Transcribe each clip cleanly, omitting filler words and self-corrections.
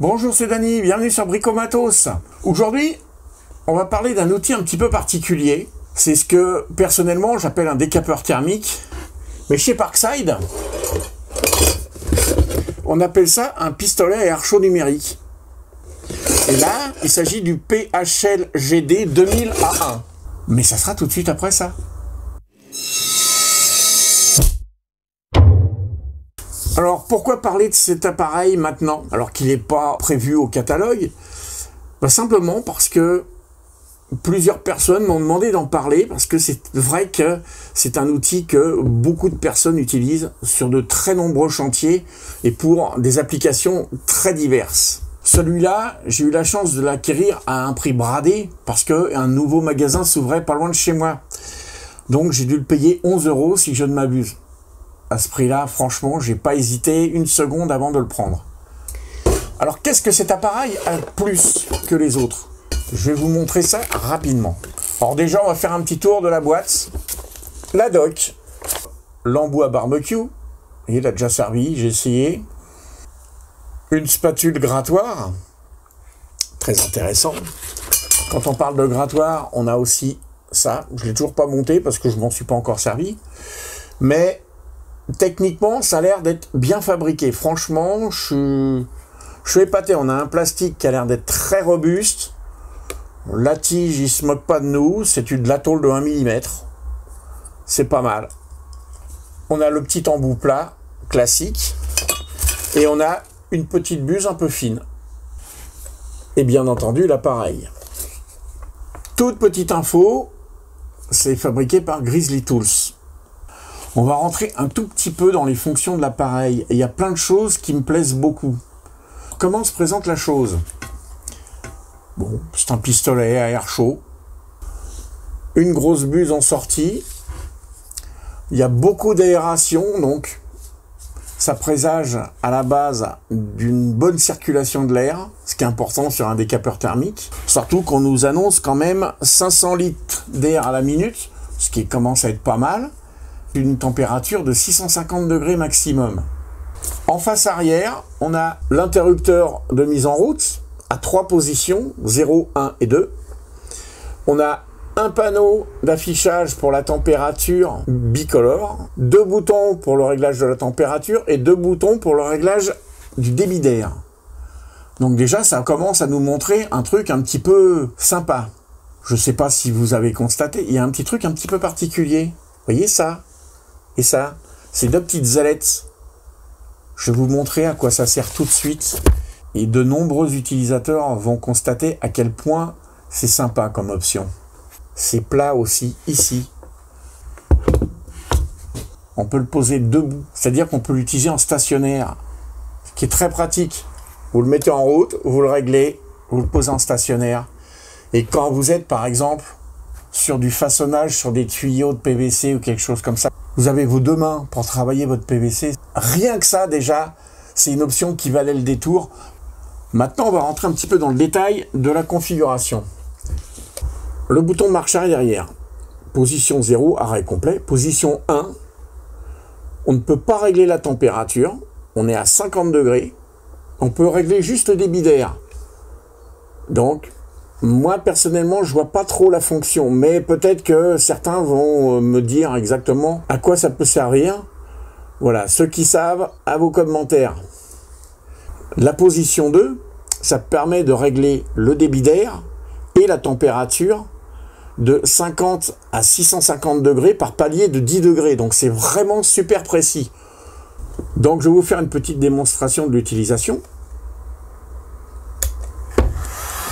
Bonjour, c'est Dany, bienvenue sur Bricomatos. Aujourd'hui, on va parler d'un outil un petit peu particulier. C'est ce que, personnellement, j'appelle un décapeur thermique. Mais chez Parkside, on appelle ça un pistolet à air chaud numérique. Et là, il s'agit du PHL GD 2000A1. Mais ça sera tout de suite après ça. Alors, pourquoi parler de cet appareil maintenant, alors qu'il n'est pas prévu au catalogue? Simplement parce que plusieurs personnes m'ont demandé d'en parler, parce que c'est vrai que c'est un outil que beaucoup de personnes utilisent sur de très nombreux chantiers et pour des applications très diverses. Celui-là, j'ai eu la chance de l'acquérir à un prix bradé, parce qu'un nouveau magasin s'ouvrait pas loin de chez moi. Donc j'ai dû le payer 11 € si je ne m'abuse. À ce prix-là, franchement, j'ai pas hésité une seconde avant de le prendre. Alors, qu'est-ce que cet appareil a de plus que les autres? Je vais vous montrer ça rapidement. Alors déjà, on va faire un petit tour de la boîte. La dock, l'embout à barbecue, il a déjà servi, j'ai essayé. Une spatule grattoir, très intéressant. Quand on parle de grattoir, on a aussi ça. Je l'ai toujours pas monté parce que je m'en suis pas encore servi. Mais techniquement, ça a l'air d'être bien fabriqué. Franchement, je suis épaté. On a un plastique qui a l'air d'être très robuste. La tige, il se moque pas de nous. C'est de la tôle de 1 mm. C'est pas mal. On a le petit embout plat, classique. Et on a une petite buse un peu fine. Et bien entendu, l'appareil. Toute petite info, c'est fabriqué par Grizzly Tools. On va rentrer un tout petit peu dans les fonctions de l'appareil. Et il y a plein de choses qui me plaisent beaucoup. Comment se présente la chose? Bon, c'est un pistolet à air chaud. Une grosse buse en sortie. Il y a beaucoup d'aération, donc ça présage à la base d'une bonne circulation de l'air, ce qui est important sur un décapeur thermique. Surtout qu'on nous annonce quand même 500 litres d'air à la minute, ce qui commence à être pas mal. Une température de 650 degrés maximum. En face arrière, on a l'interrupteur de mise en route à 3 positions, 0, 1 et 2. On a un panneau d'affichage pour la température bicolore, 2 boutons pour le réglage de la température et 2 boutons pour le réglage du débit d'air. Donc déjà, ça commence à nous montrer un truc un petit peu sympa. Je ne sais pas si vous avez constaté, il y a un petit truc un petit peu particulier. Vous voyez ça? Et ça, c'est 2 petites ailettes. Je vais vous montrer à quoi ça sert tout de suite. Et de nombreux utilisateurs vont constater à quel point c'est sympa comme option. C'est plat aussi, ici. On peut le poser debout. C'est-à-dire qu'on peut l'utiliser en stationnaire. Ce qui est très pratique. Vous le mettez en route, vous le réglez, vous le posez en stationnaire. Et quand vous êtes, par exemple, sur du façonnage, sur des tuyaux de PVC ou quelque chose comme ça, vous avez vos 2 mains pour travailler votre PVC. Rien que ça, déjà, c'est une option qui valait le détour. Maintenant, on va rentrer un petit peu dans le détail de la configuration. Le bouton de marche arrière. Position 0, arrêt complet. Position 1, on ne peut pas régler la température. On est à 50 degrés. On peut régler juste le débit d'air. Donc, moi, personnellement, je vois pas trop la fonction, mais peut-être que certains vont me dire exactement à quoi ça peut servir. Voilà, ceux qui savent, à vos commentaires. La position 2, ça permet de régler le débit d'air et la température de 50 à 650 degrés par palier de 10 degrés. Donc, c'est vraiment super précis. Donc, je vais vous faire une petite démonstration de l'utilisation.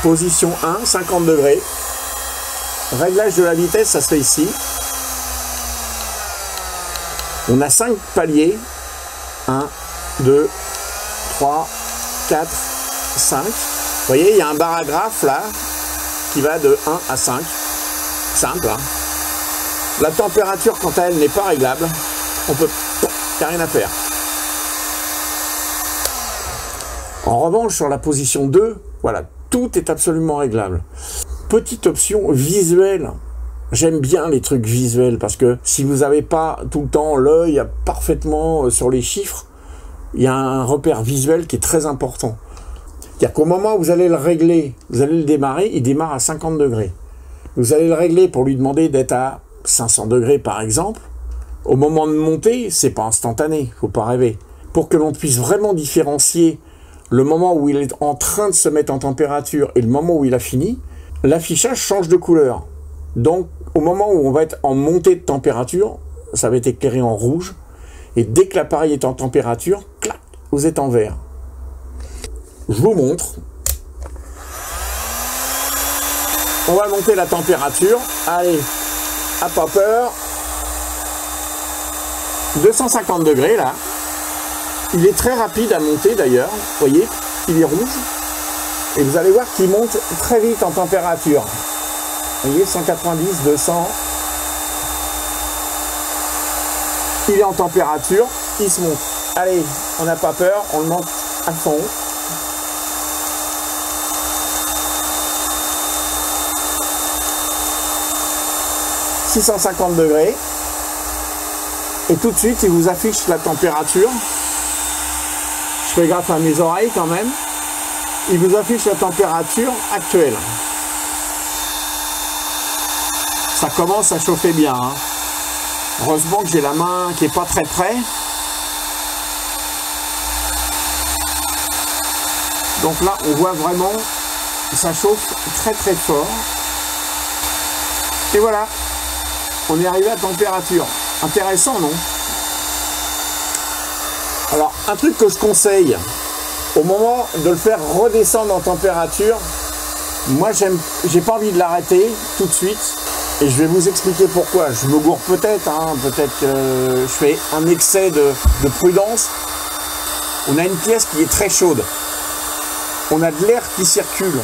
Position 1, 50 degrés. Réglage de la vitesse, ça se fait ici. On a 5 paliers. 1, 2, 3, 4, 5. Vous voyez, il y a un baragraphe là qui va de 1 à 5. Simple, hein. La température, quant à elle, n'est pas réglable. On peut... Il n'y a rien à faire. En revanche, sur la position 2, voilà, tout est absolument réglable. Petite option visuelle. J'aime bien les trucs visuels parce que si vous n'avez pas tout le temps l'œil parfaitement sur les chiffres, il y a un repère visuel qui est très important. C'est-à-dire qu'au moment où vous allez le régler, vous allez le démarrer, il démarre à 50 degrés. Vous allez le régler pour lui demander d'être à 500 degrés par exemple. Au moment de monter, c'est pas instantané, faut pas rêver. Pour que l'on puisse vraiment différencier le moment où il est en train de se mettre en température et le moment où il a fini, l'affichage change de couleur. Donc, au moment où on va être en montée de température, ça va être éclairé en rouge. Et dès que l'appareil est en température, clac, vous êtes en vert. Je vous montre. On va monter la température. Allez, à pas peur. 250 degrés là. Il est très rapide à monter d'ailleurs. Vous voyez, il est rouge. Et vous allez voir qu'il monte très vite en température. Vous voyez, 190, 200. Il est en température, il se monte. Allez, on n'a pas peur, on le monte à fond. « 650 degrés. Et tout de suite, il vous affiche la température. Je fais gaffe à mes oreilles quand même. Il vous affiche la température actuelle. Ça commence à chauffer bien. Hein. Heureusement que j'ai la main qui n'est pas très près. Donc là, on voit vraiment que ça chauffe très très fort. Et voilà, on est arrivé à température. Intéressant, non? Alors, un truc que je conseille, au moment de le faire redescendre en température, moi, j'ai pas envie de l'arrêter tout de suite. Et je vais vous expliquer pourquoi. Je me gourre peut-être, hein, peut-être que je fais un excès de prudence. On a une pièce qui est très chaude. On a de l'air qui circule.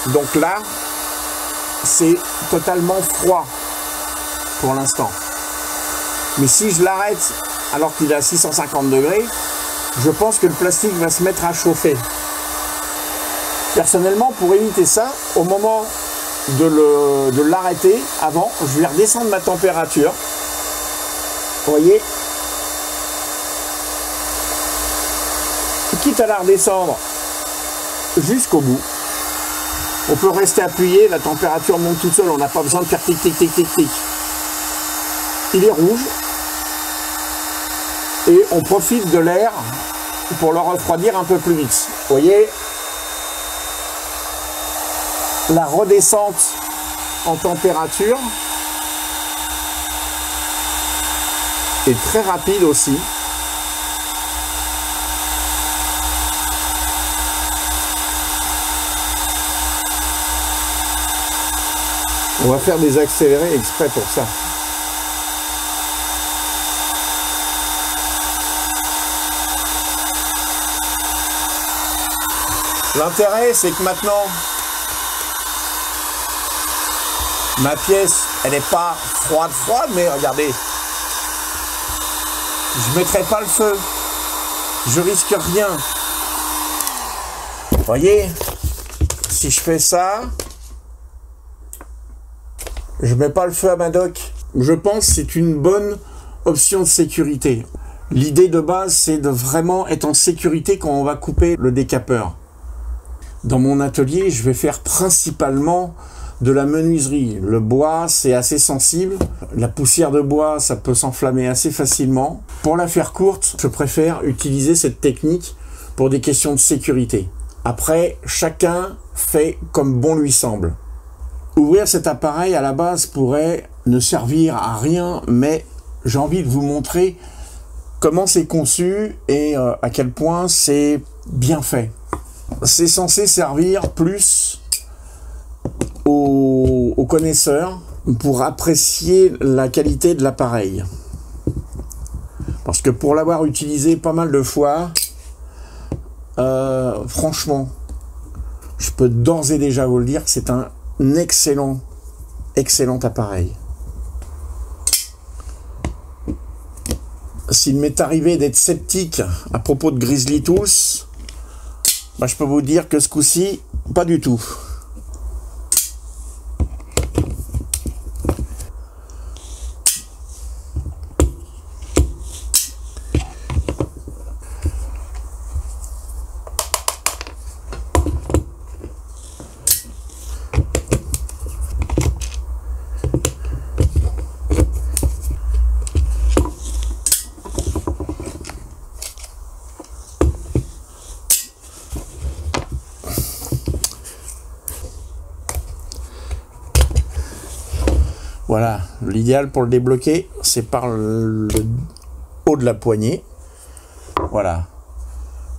Donc là, c'est totalement froid pour l'instant. Mais si je l'arrête alors qu'il est à 650 degrés, je pense que le plastique va se mettre à chauffer. Personnellement, pour éviter ça, au moment de l'arrêter, avant, je vais redescendre ma température. Vous voyez, quitte à la redescendre jusqu'au bout, on peut rester appuyé, la température monte toute seule, on n'a pas besoin de faire tic tic tic tic tic. Il est rouge et on profite de l'air pour le refroidir un peu plus vite. Vous voyez, la redescente en température est très rapide aussi. On va faire des accélérés exprès pour ça. L'intérêt, c'est que maintenant, ma pièce, elle n'est pas froide, mais regardez, je ne mettrai pas le feu, je risque rien. Vous voyez, si je fais ça, je ne mets pas le feu à ma dock. Je pense que c'est une bonne option de sécurité. L'idée de base, c'est de vraiment être en sécurité quand on va couper le décapeur. Dans mon atelier, je vais faire principalement de la menuiserie. Le bois, c'est assez sensible. La poussière de bois, ça peut s'enflammer assez facilement. Pour la faire courte, je préfère utiliser cette technique pour des questions de sécurité. Après, chacun fait comme bon lui semble. Ouvrir cet appareil, à la base, pourrait ne servir à rien, mais j'ai envie de vous montrer comment c'est conçu et à quel point c'est bien fait. C'est censé servir plus aux connaisseurs pour apprécier la qualité de l'appareil. Parce que pour l'avoir utilisé pas mal de fois, franchement, je peux d'ores et déjà vous le dire, c'est un excellent appareil. S'il m'est arrivé d'être sceptique à propos de Grizzly Tools, bah, je peux vous dire que ce coup-ci, pas du tout. Voilà, l'idéal pour le débloquer, c'est par le haut de la poignée. Voilà.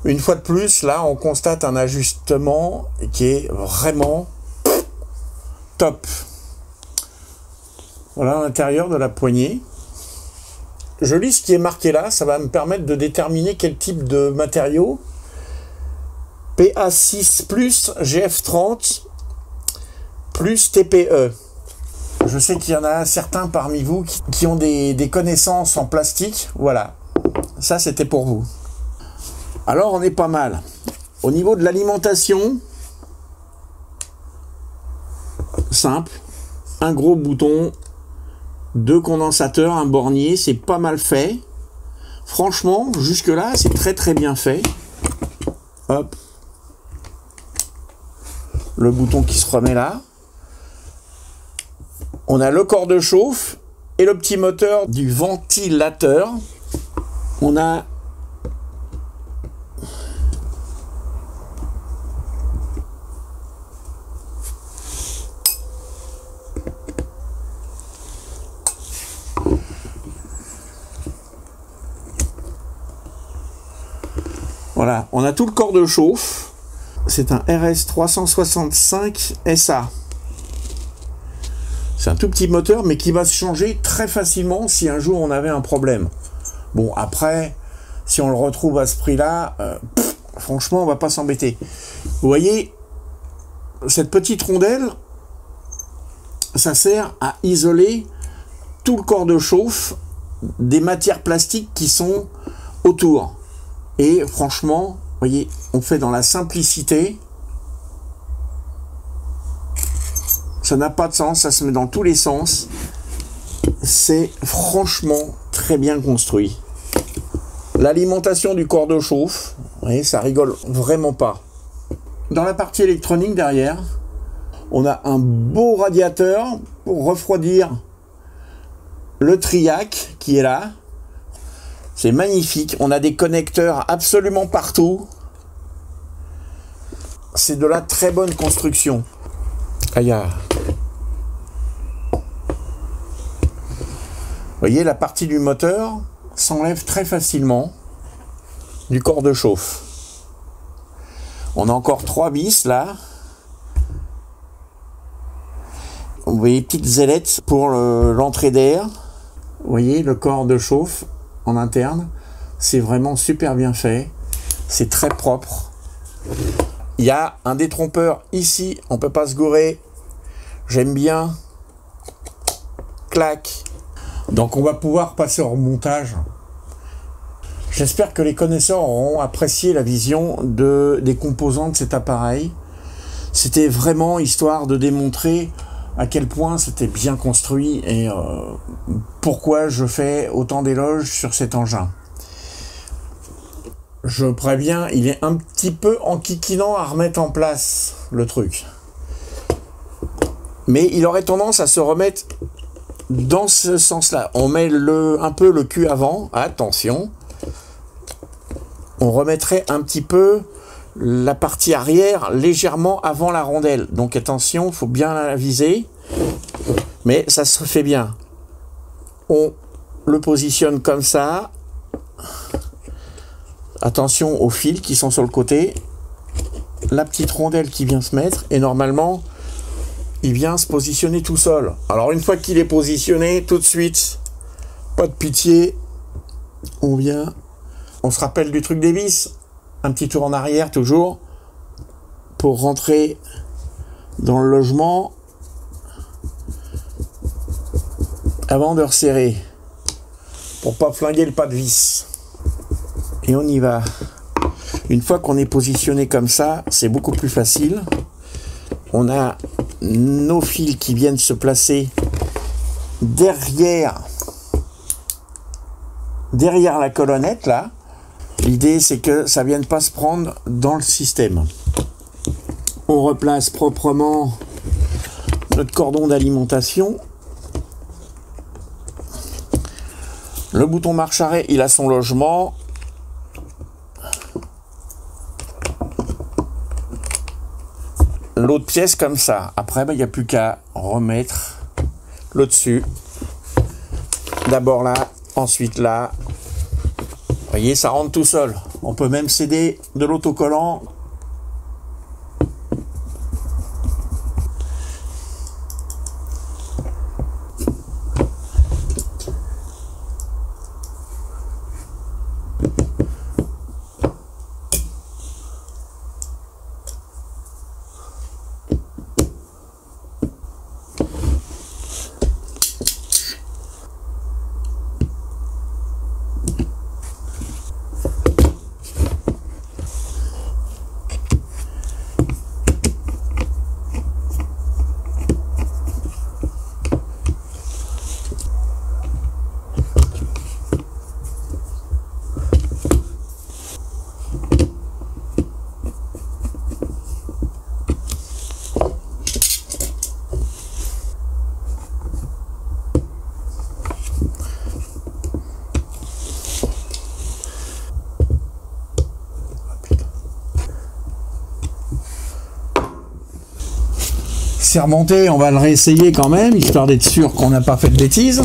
Une fois de plus, là, on constate un ajustement qui est vraiment top. Voilà l'intérieur de la poignée. Je lis ce qui est marqué là, ça va me permettre de déterminer quel type de matériau. PA6+, GF30, plus TPE. Je sais qu'il y en a certains parmi vous qui ont des connaissances en plastique. Voilà, ça c'était pour vous. Alors on est pas mal. Au niveau de l'alimentation, simple, un gros bouton, 2 condensateurs, un bornier, c'est pas mal fait. Franchement, jusque là, c'est très très bien fait. Hop. Le bouton qui se remet là. On a le corps de chauffe et le petit moteur du ventilateur. On a voilà, on a tout le corps de chauffe. C'est un RS365 SA. C'est un tout petit moteur, mais qui va se changer très facilement si un jour on avait un problème. Bon, après, si on le retrouve à ce prix-là, franchement, on va pas s'embêter. Vous voyez, cette petite rondelle, ça sert à isoler tout le corps de chauffe des matières plastiques qui sont autour. Et franchement, vous voyez, on fait dans la simplicité. Ça n'a pas de sens, ça se met dans tous les sens. C'est franchement très bien construit. L'alimentation du corps de chauffe, vous voyez, ça rigole vraiment pas. Dans la partie électronique derrière, on a un beau radiateur pour refroidir le Triac qui est là. C'est magnifique, on a des connecteurs absolument partout. C'est de la très bonne construction. Aïe. Vous voyez, la partie du moteur s'enlève très facilement du corps de chauffe. On a encore 3 vis là. Vous voyez, petites ailettes pour l'entrée d'air. Vous voyez, le corps de chauffe en interne, c'est vraiment super bien fait. C'est très propre. Il y a un détrompeur ici, on peut pas se gourer. J'aime bien. Clac. Donc on va pouvoir passer au remontage. J'espère que les connaisseurs auront apprécié la vision des composants de cet appareil. C'était vraiment histoire de démontrer à quel point c'était bien construit et pourquoi je fais autant d'éloges sur cet engin. Je préviens, il est un petit peu enquiquinant à remettre en place le truc. Mais il aurait tendance à se remettre dans ce sens-là. On met un peu le cul avant, attention. On remettrait un petit peu la partie arrière légèrement avant la rondelle. Donc attention, il faut bien la viser. Mais ça se fait bien. On le positionne comme ça. Attention aux fils qui sont sur le côté. La petite rondelle qui vient se mettre. Et normalement, il vient se positionner tout seul. Alors une fois qu'il est positionné, tout de suite, pas de pitié. On vient. On se rappelle du truc des vis. Un petit tour en arrière toujours. Pour rentrer dans le logement. Avant de resserrer. Pour pas flinguer le pas de vis. Et on y va. Une fois qu'on est positionné comme ça, c'est beaucoup plus facile. On a nos fils qui viennent se placer derrière la colonnette là. L'idée c'est que ça vienne pas se prendre dans le système. On replace proprement notre cordon d'alimentation. Le bouton marche arrêt, il a son logement. L'autre pièce comme ça. Après, il n'y a plus qu'à remettre le dessus. D'abord là, ensuite là. Vous voyez, ça rentre tout seul. On peut même céder de l'autocollant. C'est remonté, on va le réessayer quand même, histoire d'être sûr qu'on n'a pas fait de bêtises.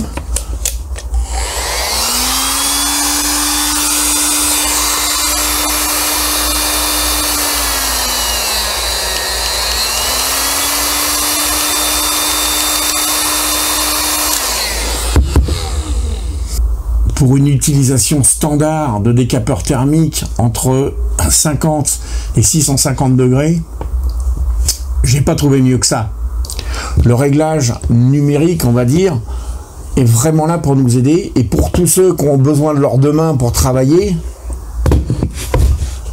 Pour une utilisation standard de décapeur thermique entre 50 et 650 degrés, j'ai pas trouvé mieux que ça. Le réglage numérique, on va dire, est vraiment là pour nous aider. Et pour tous ceux qui ont besoin de leurs deux mains pour travailler,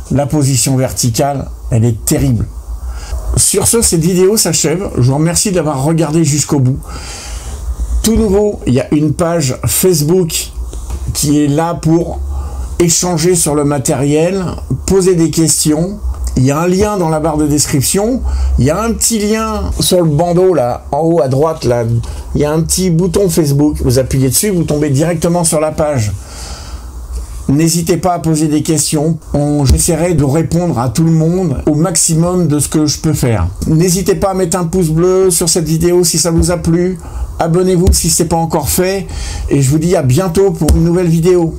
la position verticale, elle est terrible. Sur ce, cette vidéo s'achève. Je vous remercie d'avoir regardé jusqu'au bout. Tout nouveau, il y a une page Facebook qui est là pour échanger sur le matériel, poser des questions. Il y a un lien dans la barre de description, il y a un petit lien sur le bandeau là, en haut à droite là, il y a un petit bouton Facebook, vous appuyez dessus, vous tombez directement sur la page. N'hésitez pas à poser des questions, j'essaierai de répondre à tout le monde au maximum de ce que je peux faire. N'hésitez pas à mettre un pouce bleu sur cette vidéo si ça vous a plu, abonnez-vous si ce n'est pas encore fait, et je vous dis à bientôt pour une nouvelle vidéo.